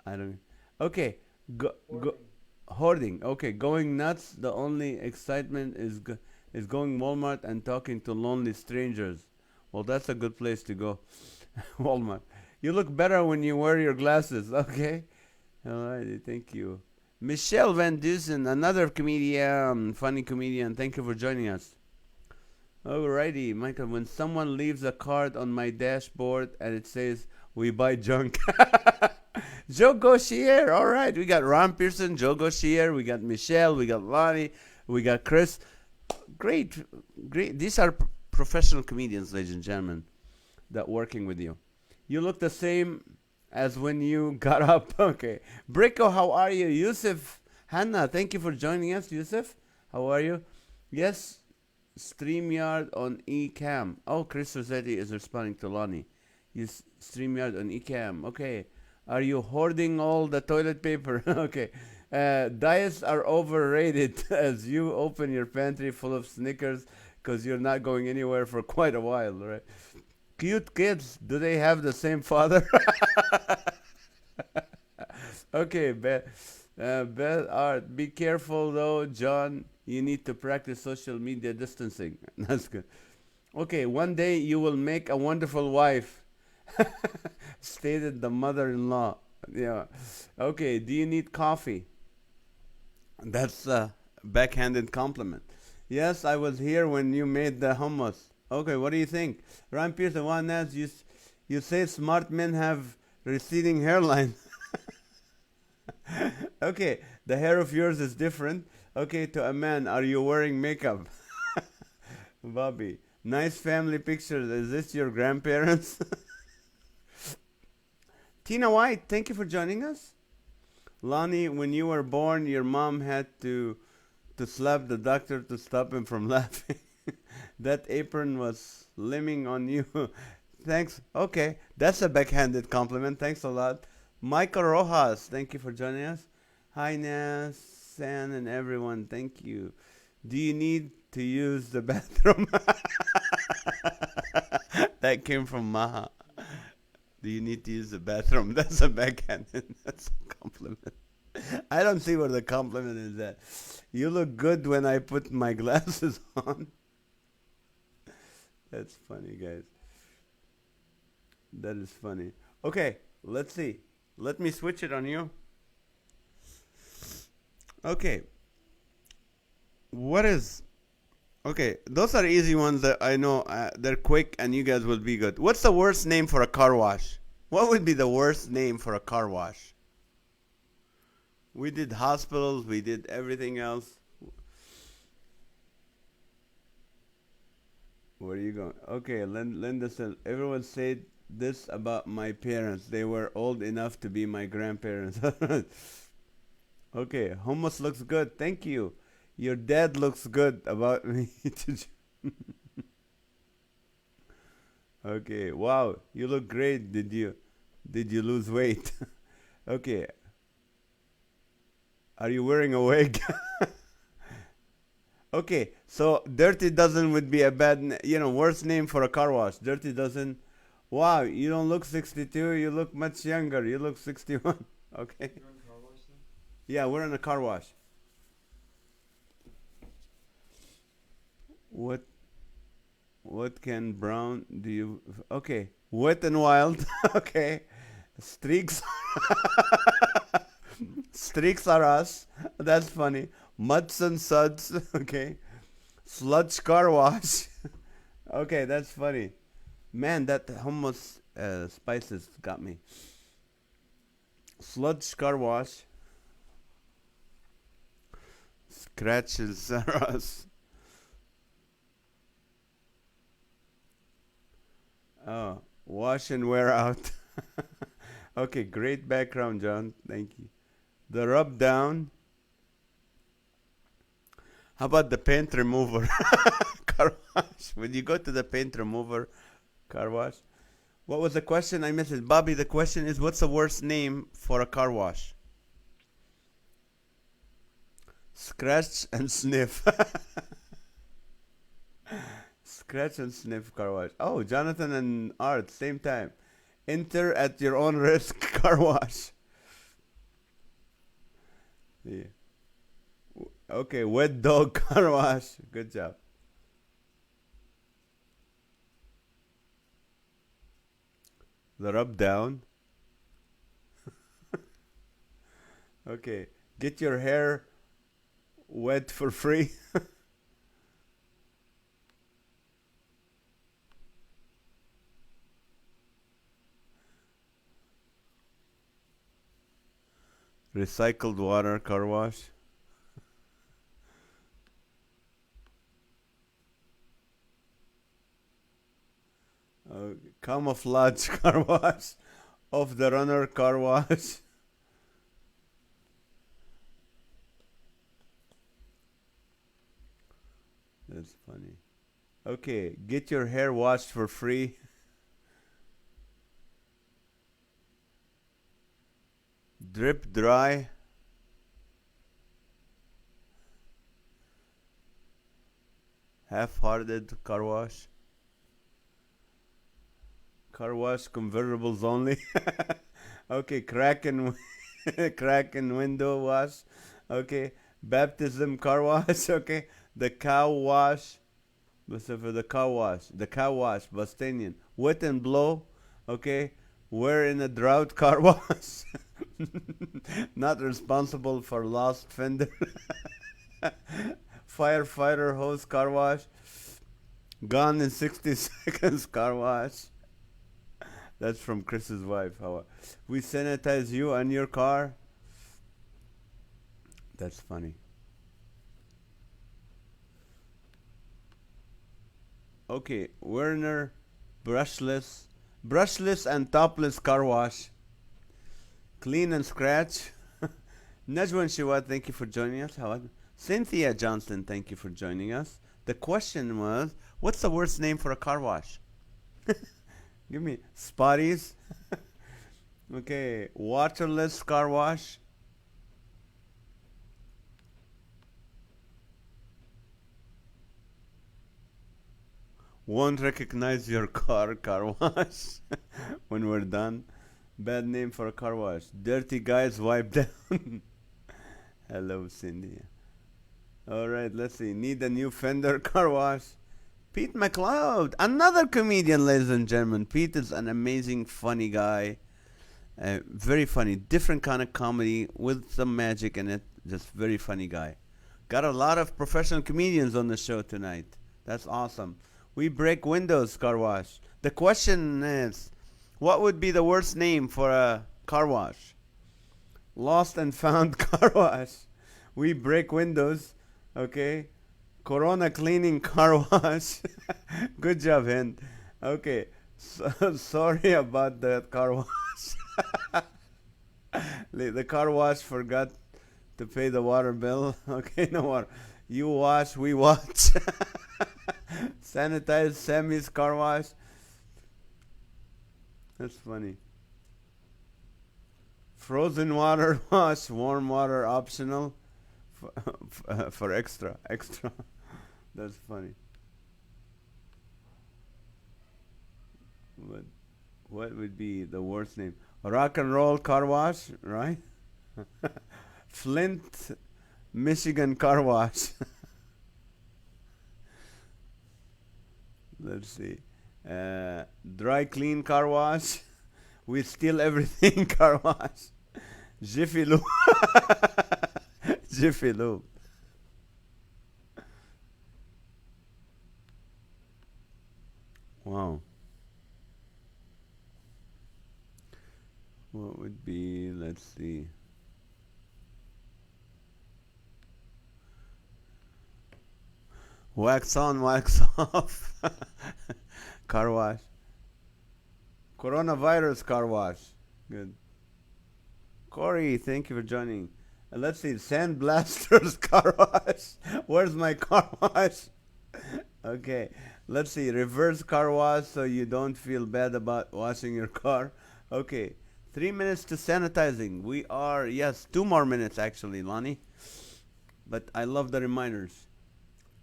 don't. Okay, go hoarding. Okay, going nuts. The only excitement is going Walmart and talking to lonely strangers. Well, that's a good place to go. Walmart. You look better when you wear your glasses. Okay. Alrighty, thank you. Michelle Van Dusen, another comedian, funny comedian. Thank you for joining us. Alrighty, Michael. When someone leaves a card on my dashboard and it says "We buy junk," Joe Gauchier. All right, we got Ron Pearson, Joe Gauchier, we got Michelle, we got Lonnie, we got Chris. Great, great. These are professional comedians, ladies and gentlemen, that working with you. You look the same as when you got up. Okay, Brico, how are you? Yusuf, Hannah, thank you for joining us. Yusuf, how are you? Yes. StreamYard on eCam. Oh, Chris Rossetti is responding to Lonnie. Use StreamYard on eCam. Okay. Are you hoarding all the toilet paper? Okay. Diets are overrated as you open your pantry full of Snickers because you're not going anywhere for quite a while, right? Cute kids. Do they have the same father? Okay, Beth Art. Be careful though, John. You need to practice social media distancing. That's good. Okay, one day you will make a wonderful wife, stated the mother-in-law. Yeah. Okay, do you need coffee? That's a backhanded compliment. Yes, I was here when you made the hummus. Okay, what do you think? Ryan Pierce, the one as you say smart men have receding hairline. Okay, the hair of yours is different. Okay, to a man, are you wearing makeup? Bobby, nice family pictures. Is this your grandparents? Tina White, thank you for joining us. Lonnie, when you were born, your mom had to slap the doctor to stop him from laughing. That apron was limbing on you. Thanks. Okay, that's a backhanded compliment. Thanks a lot. Michael Rojas, thank you for joining us. Hi, Nas, San, and everyone. Thank you. Do you need to use the bathroom? That came from Maha. Do you need to use the bathroom? That's a backhanded. That's a compliment. I don't see where the compliment is at. You look good when I put my glasses on. That's funny, guys. That is funny. Okay, let's see. Let me switch it on you. Okay. What is... Okay, those are easy ones that I know. They're quick and you guys will be good. What's the worst name for a car wash? What would be the worst name for a car wash? We did hospitals. We did everything else. Where are you going? Okay, Linda said, everyone said this about my parents. They were old enough to be my grandparents. Okay, hummus looks good. Thank you. Your dad looks good about me. Okay, wow, you look great. Did you lose weight? Okay, are you wearing a wig? Okay, so Dirty Dozen would be a worst name for a car wash. Dirty Dozen. Wow, you don't look 62. You look much younger. You look 61. Okay. You're in car wash then? Yeah, we're in a car wash. What what can brown do you Okay. Wet and wild. Okay. Streaks streaks are us. That's funny. Muds and suds. Okay. Sludge car wash. Okay, that's funny. Man, that hummus spices got me. Sludge car wash. Scratches are us. Oh, wash and wear out. Okay, great background, John. Thank you. The rub down. How about the paint remover? Car wash. When you go to the paint remover car wash. What was the question? I missed it. Bobby, the question is what's the worst name for a car wash? Scratch and sniff. Scratch and sniff car wash. Oh, Jonathan and Art, same time. Enter at your own risk car wash. Yeah. Okay, wet dog car wash. Good job. The rub down. Okay, get your hair wet for free. Recycled water car wash. Camouflage car wash. Off the runner car wash. That's funny. Okay, get your hair washed for free. Drip dry. Half-hearted car wash. Car wash convertibles only. Okay, crack and window wash. Okay, baptism car wash. Okay, the cow wash. So for the car wash, Bostonian, wet and blow. Okay, we're in a drought car wash. Not responsible for lost fender. Firefighter hose car wash. Gone in 60 seconds car wash. That's from Chris's wife. How we sanitize you and your car. That's funny. Okay, Werner, brushless and topless car wash. Clean and scratch. Najwa and Shiwad, thank you for joining us. Cynthia Johnson, thank you for joining us. The question was, what's the worst name for a car wash? Give me Spotties. Okay, waterless car wash. Won't recognize your car wash when we're done. Bad name for a car wash. Dirty guys wipe down. Hello, Cindy. All right, let's see. Need a new fender car wash. Pete McLeod, another comedian, ladies and gentlemen. Pete is an amazing, funny guy. Very funny. Different kind of comedy with some magic in it. Just very funny guy. Got a lot of professional comedians on the show tonight. That's awesome. We break windows car wash. The question is, what would be the worst name for a car wash? Lost and found car wash. We break windows. Okay. Corona cleaning car wash. Good job, Hind. Okay. Sorry about that car wash. The car wash forgot to pay the water bill. Okay, no water. You wash, we watch. Sanitize Sammy's car wash. That's funny. Frozen water wash, warm water optional for, for extra, extra. That's funny. What, what would be the worst name? Rock and roll car wash, right? Flint, Michigan car wash. Let's see. Dry clean car wash. We steal everything car wash. Jiffy Lube. Jiffy Lube. Wow. What would be, let's see. Wax on, wax off. Car wash. Coronavirus car wash. Good. Corey, thank you for joining. Let's see. Sandblasters car wash. Where's my car wash? Okay. Let's see. Reverse car wash so you don't feel bad about washing your car. Okay. 3 minutes to sanitizing. We are, yes, 2 more minutes actually, Lonnie. But I love the reminders.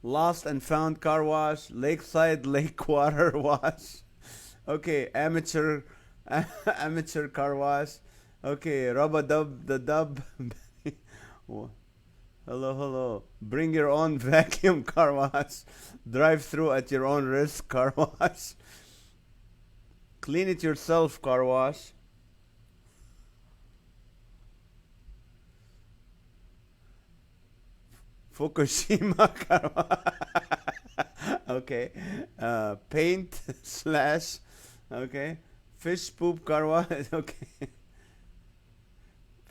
Lost and found car wash. Lakeside lake water wash. Okay, amateur amateur car wash. Okay, Rub-a-dub the dub. Hello, hello. Bring your own vacuum car wash. Drive through at your own risk car wash. Clean it yourself car wash. Fukushima car wash. Okay. Paint slash. Okay. Fish poop car wash. Okay.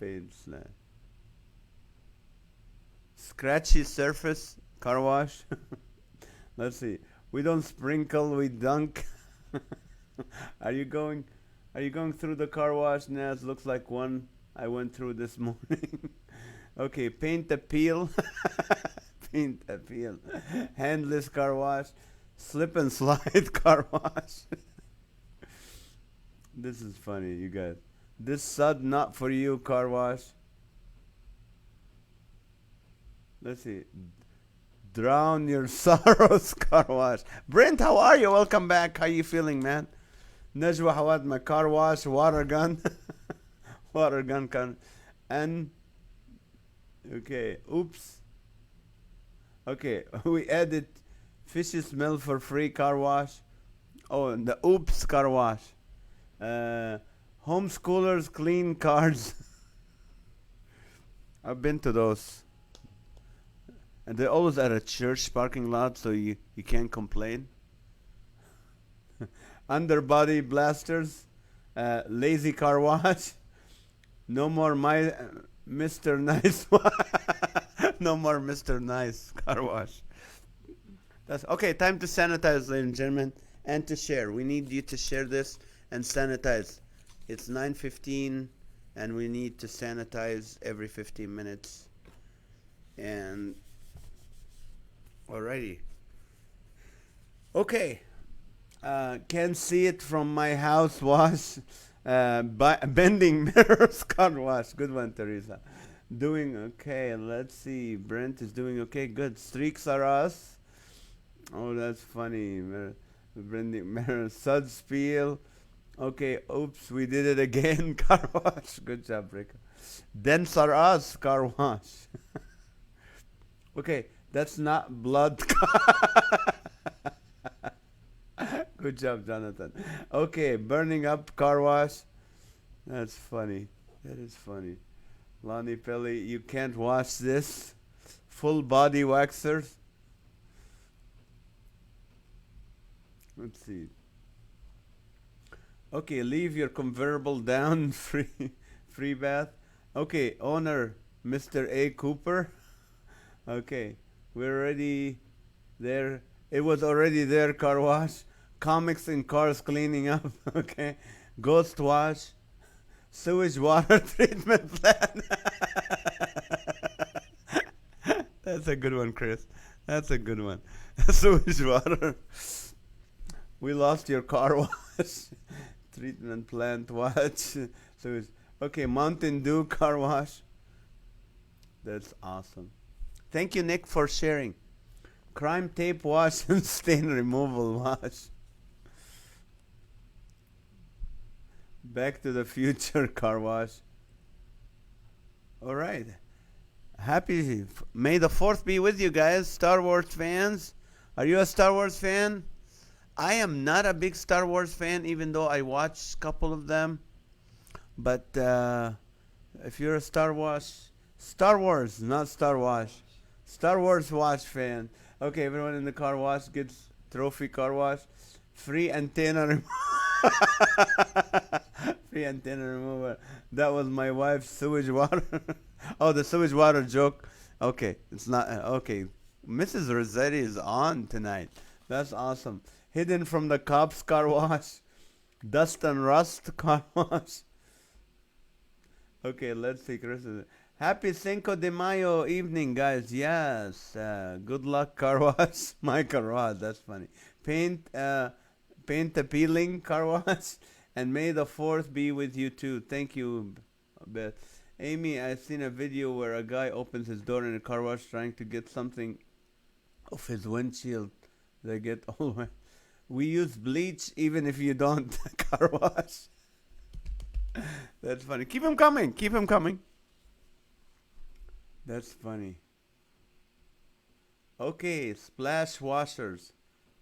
Paint slash. Scratchy surface car wash. Let's see. We don't sprinkle, we dunk. Are you going through the car wash? NAZ looks like one I went through this morning. Okay, paint appeal. Paint appeal. Handless car wash. Slip and slide car wash. This is funny, you guys. This sud not for you car wash. Let's see. Drown your sorrows car wash. Brent, how are you? Welcome back. How you feeling, man? Najwa Hawad, my car wash, water gun. Water gun can. And okay, oops. Okay, we added fishy smell for free car wash. Oh, and the oops car wash. Homeschoolers clean cars. I've been to those. And they're always at a church parking lot, so you can't complain. Underbody blasters. Lazy car wash. No more Mr. Nice. No more Mr. Nice car wash. That's okay. Time to sanitize, ladies and gentlemen, and to share. We need you to share this and sanitize. It's 9:15, and we need to sanitize every 15 minutes. And alrighty. Okay. Can't see it from my house wash. Bending mirrors car wash. Good one, Teresa. Doing okay. Let's see. Brent is doing okay. Good. Streaks are us. Oh, that's funny. Bending mirrors. Sud spiel. Okay. Oops. We did it again. Car wash. Good job, Rick. Dents are us. Car wash. Okay. That's not blood. Good job, Jonathan. Okay, burning up car wash. That's funny. That is funny. Lonnie Pelly, you can't wash this. Full body waxers. Let's see. Okay, leave your convertible down. Free bath. Okay, owner, Mr. A. Cooper. Okay, we're already there. It was already there, car wash. Comics in cars cleaning up. Okay. Ghost wash. Sewage water treatment plan. That's a good one, Chris. That's a good one. Sewage water. We lost your car wash. Treatment plant watch. Sewage. Okay, Mountain Dew car wash. That's awesome. Thank you, Nick, for sharing. Crime tape wash and stain removal wash. Back to the Future car wash. All right. May the 4th be with you guys, Star Wars fans. Are you a Star Wars fan? I am not a big Star Wars fan, even though I watched a couple of them. But if you're a Star Wars, not Star Wash. Star Wars watch fan. Okay, everyone in the car wash gets trophy car wash. Free antenna free antenna remover. That was my wife's sewage water. Oh, the sewage water joke. Okay, it's not okay. Mrs. Rossetti is on tonight. That's awesome. Hidden from the cops car wash. Dust and rust car wash. Okay, let's see. Chris. Happy Cinco de Mayo evening, guys. Yes. Good luck, car wash. Michael Rod. That's funny. Paint appealing car wash. And may the 4th be with you too. Thank you, Beth. Amy, I've seen a video where a guy opens his door in a car wash trying to get something off his windshield. They get all wet. We use bleach even if you don't car wash. That's funny. Keep them coming. Keep them coming. That's funny. Okay, splash washers.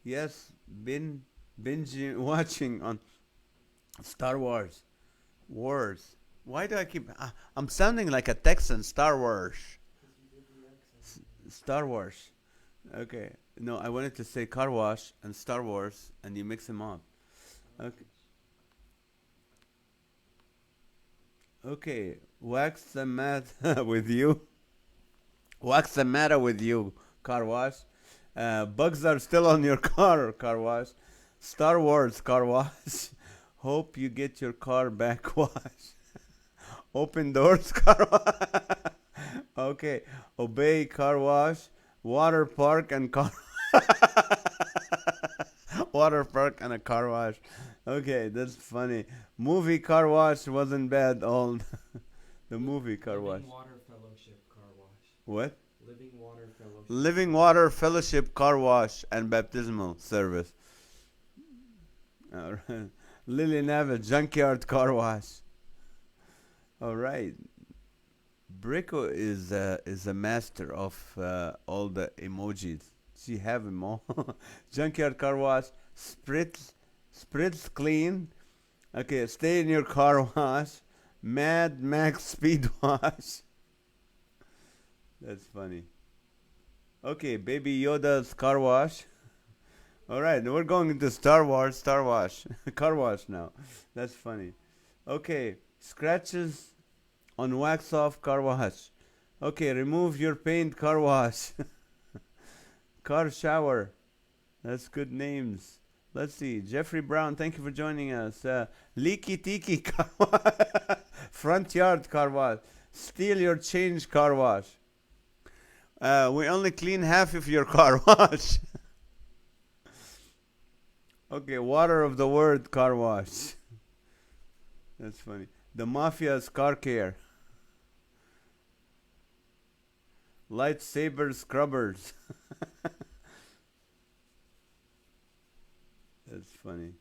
Yes, binge watching on Star Wars. Wars. Why do I keep... I'm sounding like a Texan. Star Wars. Star Wars. Okay. No, I wanted to say car wash and Star Wars, and you mix them up. Okay. Okay. Wax the mat with you. What's the matter with you, car wash? Bugs are still on your car wash. Star Wars car wash. Hope you get your car back washed. Open doors car wash. Okay. Obey car wash. Water park and car water park and a car wash. Okay, that's funny. Movie car wash wasn't bad. All the movie car wash. Living Water Fellowship car wash. What? Living Water Fellowship. Living Water Fellowship car wash and baptismal service. All right. Lily Nava junkyard car wash. All right. Brico is a master of all the emojis. She have them all. Junkyard car wash, spritz clean. Okay, stay in your car wash. Mad Max speed wash. That's funny. Okay, Baby Yoda's car wash. All right, we're going into Star Wars, Star Wash, car wash now. That's funny. Okay, scratches on wax off car wash. Okay, remove your paint car wash. Car shower. That's good names. Let's see. Jeffrey Brown, thank you for joining us. Leaky Tiki car wash. Front yard car wash. Steal your change car wash. We only clean half of your car wash. Okay, water of the word car wash. That's funny. The Mafia's car care. Lightsaber scrubbers. That's funny.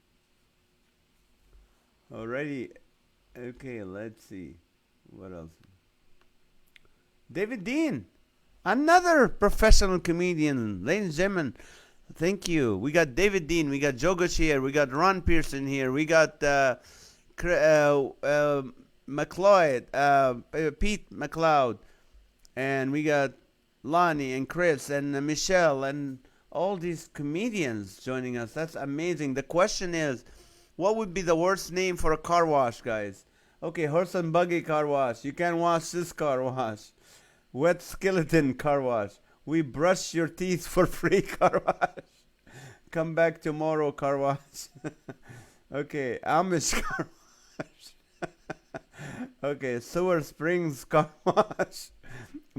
Alrighty. Okay, let's see. What else? David Dean. Another professional comedian. Ladies and gentlemen, thank you. We got David Dean. We got Joe Gutierrez. We got Ron Pearson here. We got McLeod, Pete McLeod. And we got Lonnie and Chris and Michelle and all these comedians joining us. That's amazing. The question is, what would be the worst name for a car wash, guys? Okay, horse and buggy car wash. You can't wash this car wash. Wet skeleton car wash. We brush your teeth for free car wash. Come back tomorrow car wash. Okay, Amish car wash. Okay, Sewer Springs car wash.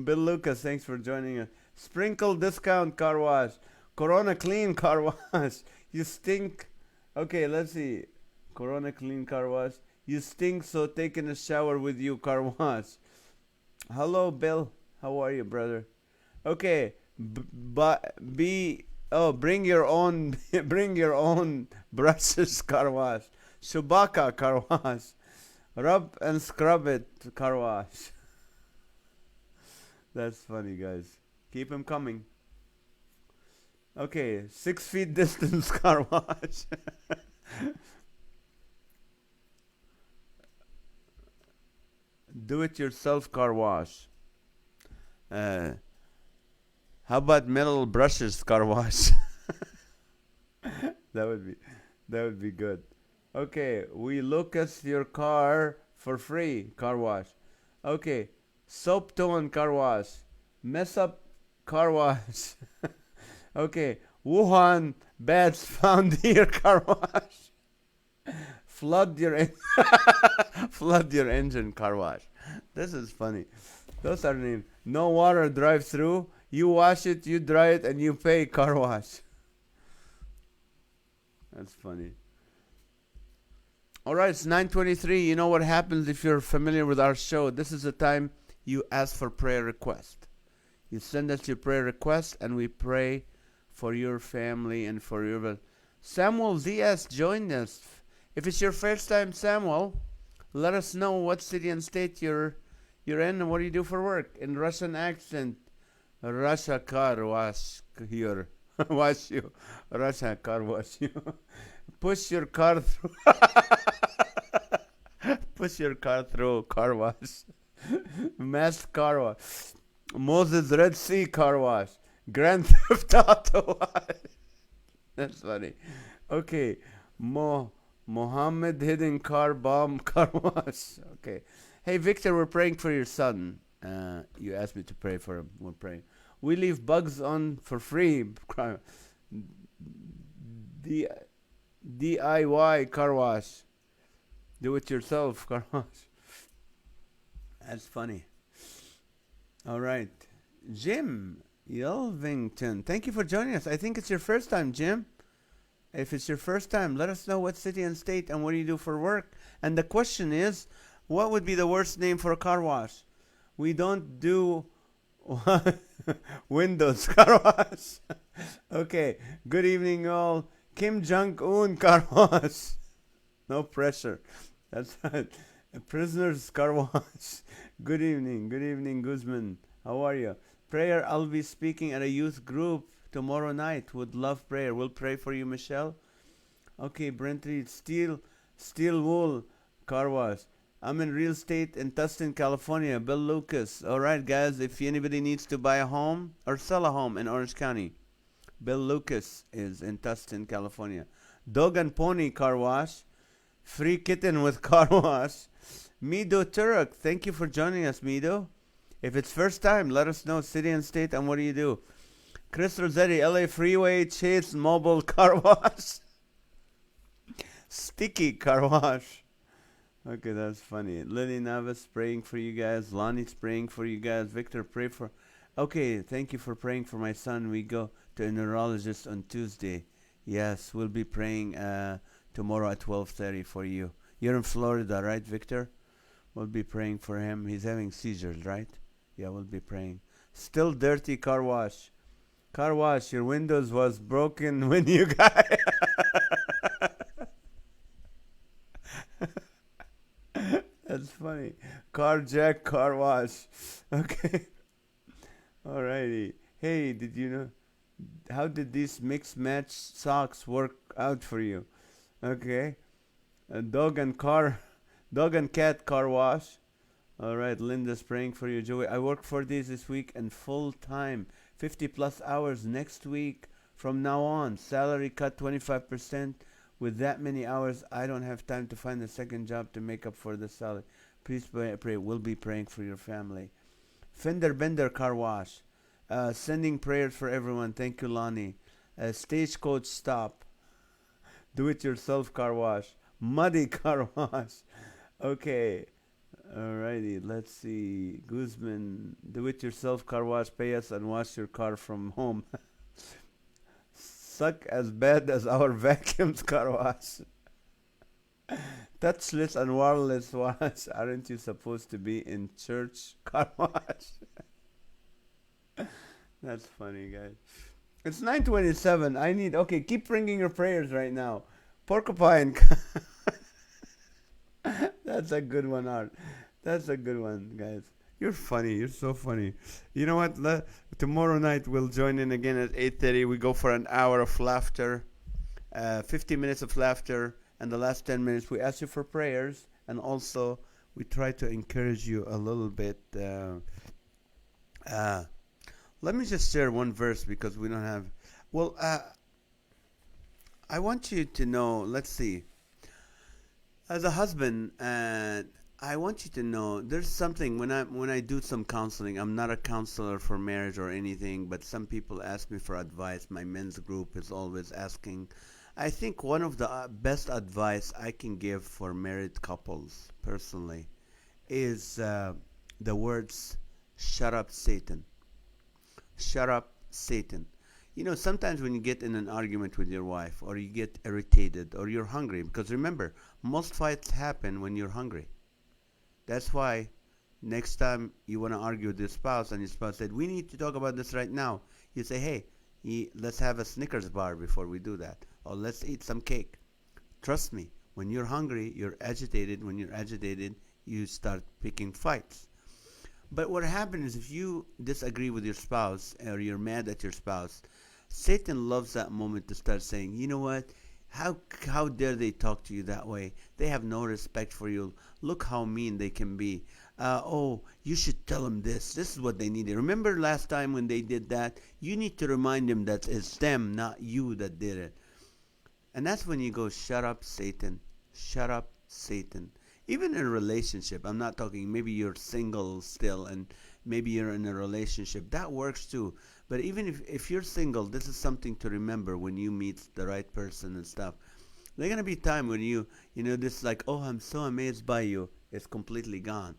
Bill Lucas, thanks for joining us. Sprinkle discount car wash. Corona clean car wash. You stink. Okay, let's see. Corona clean car wash. You stink, so taking a shower with you car wash. Hello, Bill. How are you, brother? Okay, bring your own bring your own brushes car wash. Shubaka car wash. Rub and scrub it car wash. That's funny, guys. Keep them coming. Okay, 6 feet distance car wash. Do it yourself car wash. Uh, how about metal brushes car wash? that would be that would be good. Okay, we look at your car for free car wash. Okay, soap tone car wash. Mess up car wash. Okay, Wuhan bats found here car wash. Flood your flood your engine car wash. This is funny. Those are names. No water drive through. You wash it, you dry it, and you pay car wash. That's funny. All right, it's 9:23. You know what happens if you're familiar with our show. This is the time you ask for prayer request. You send us your prayer request, and we pray for your family and for your... Samuel Diaz joined us. If it's your first time, Samuel, let us know what city and state you're in and what do you do for work. In Russian accent, Russia car wash here. Wash you. Russia car wash you. Push your car through. Push your car through car wash. Mass car wash. Moses Red Sea car wash. Grand Theft Auto wash. That's funny. Okay. Mohammed hidden car bomb car wash. Okay. Hey, Victor, we're praying for your son. You asked me to pray for him. We're praying. We leave bugs on for free. DIY car wash. Do it yourself car wash. That's funny. All right. Jim Yelvington. Thank you for joining us. I think it's your first time, Jim. If it's your first time, let us know what city and state and what do you do for work. And the question is, what would be the worst name for a car wash? We don't do Windows car wash. Okay. Good evening, all. Kim Jong-un car wash. No pressure. That's right. Prisoners car wash. Good evening. Good evening, Guzman. How are you? Prayer. I'll be speaking at a youth group tomorrow night. Would love prayer. We'll pray for you, Michelle. Okay, Brent Reed. Steel wool car wash. I'm in real estate in Tustin, California. Bill Lucas. All right, guys. If anybody needs to buy a home or sell a home in Orange County, Bill Lucas is in Tustin, California. Dog and Pony car wash. Free kitten with car wash. Mido Turek. Thank you for joining us, Mido. If it's first time, let us know city and state and what do you do. Chris Rossetti, LA Freeway Chase Mobile car wash. Sticky car wash. Okay, that's funny. Lily Navas praying for you guys. Lonnie's praying for you guys. Victor, pray for... Okay, thank you for praying for my son. We go to a neurologist on Tuesday. Yes, we'll be praying tomorrow at 12:30 for you. You're in Florida, right, Victor? We'll be praying for him. He's having seizures, right? Yeah, we'll be praying. Still dirty car wash. Car wash, your windows was broken when you got... That's funny. Car jack, car wash. Okay. Alrighty. Hey, did you know? How did these mix match socks work out for you? Okay. A dog and cat car wash. Alright, Linda's praying for you, Joey. I work 4 days this week and full time. 50 plus hours next week. From now on, salary cut 25%. With that many hours, I don't have time to find a second job to make up for the salary. Please pray. We'll be praying for your family. Fender Bender car wash. Sending prayers for everyone. Thank you, Lonnie. Stagecoach stop. Do it yourself car wash. Muddy car wash. Okay. Alrighty, let's see. Guzman, do it yourself car wash, pay us, and wash your car from home. Suck as bad as our vacuums car wash. Touchless and wireless wash. Aren't you supposed to be in church car wash? That's funny, guys. It's 9:27. I need. Okay, keep bringing your prayers right now. Porcupine. That's a good one, Art. That's a good one, guys. You're funny. You're so funny. You know what? Tomorrow night we'll join in again at 8:30. We go for an hour of laughter, 50 minutes of laughter, and the last 10 minutes we ask you for prayers, and also we try to encourage you a little bit. Uh, Let me just share one verse because we don't have. Well, I want you to know. Let's see. As a husband, I want you to know there's something when I do some counseling. I'm not a counselor for marriage or anything, but some people ask me for advice. My men's group is always asking. I think one of the best advice I can give for married couples, personally, is the words "Shut up, Satan." Shut up, Satan. You know, sometimes when you get in an argument with your wife, or you get irritated, or you're hungry, because remember, most fights happen when you're hungry. That's why next time you want to argue with your spouse, and your spouse said, "We need to talk about this right now," you say, "Hey, let's have a Snickers bar before we do that, or let's eat some cake." Trust me, when you're hungry, you're agitated. When you're agitated, you start picking fights. But what happens is if you disagree with your spouse or you're mad at your spouse, Satan loves that moment to start saying, "You know what? How dare they talk to you that way? They have no respect for you. Look how mean they can be. Oh, you should tell them this. This is what they need. Remember last time when they did that? You need to remind them that it's them, not you, that did it." And that's when you go, "Shut up, Satan. Shut up, Satan." Even in a relationship, I'm not talking, maybe you're single still and maybe you're in a relationship. That works too. But even if you're single, this is something to remember when you meet the right person and stuff. There's going to be time when this like, "Oh, I'm so amazed by you." It's completely gone.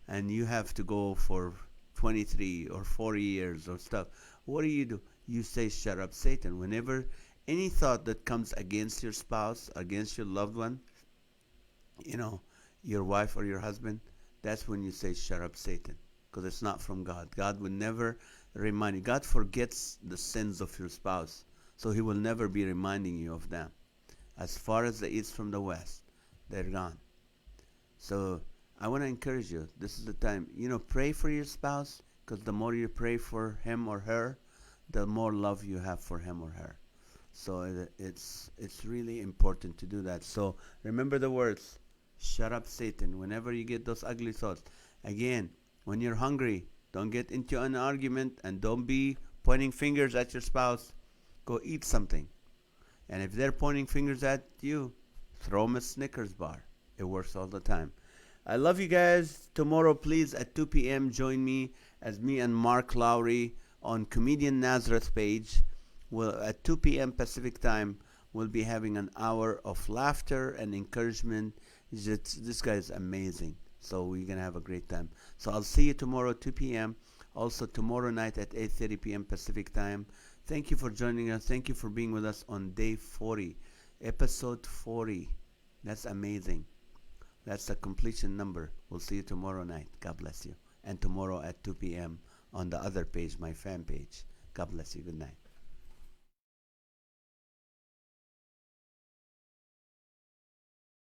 And you have to go for 23 or 40 years or stuff. What do? You say, "Shut up, Satan." Whenever any thought that comes against your spouse, against your loved one, you know, your wife or your husband, that's when you say, "Shut up, Satan," because it's not from God. God will never remind you. God forgets the sins of your spouse, so he will never be reminding you of them. As far as the east from the west, they're gone. So I want to encourage you. This is the time. Pray for your spouse, because the more you pray for him or her, the more love you have for him or her. So it's really important to do that. So remember the words. Shut up, Satan. Whenever you get those ugly thoughts. Again, when you're hungry, don't get into an argument and don't be pointing fingers at your spouse. Go eat something. And if they're pointing fingers at you, throw them a Snickers bar. It works all the time. I love you guys. Tomorrow, please, at 2 p.m., join me as me and Mark Lowry on Comedian Nazareth page. At 2 p.m. Pacific time, we'll be having an hour of laughter and encouragement. This guy is amazing. So we're going to have a great time. So I'll see you tomorrow, 2 p.m. Also tomorrow night at 8:30 p.m. Pacific time. Thank you for joining us. Thank you for being with us on day 40, episode 40. That's amazing. That's the completion number. We'll see you tomorrow night. God bless you. And tomorrow at 2 p.m. on the other page, my fan page. God bless you. Good night.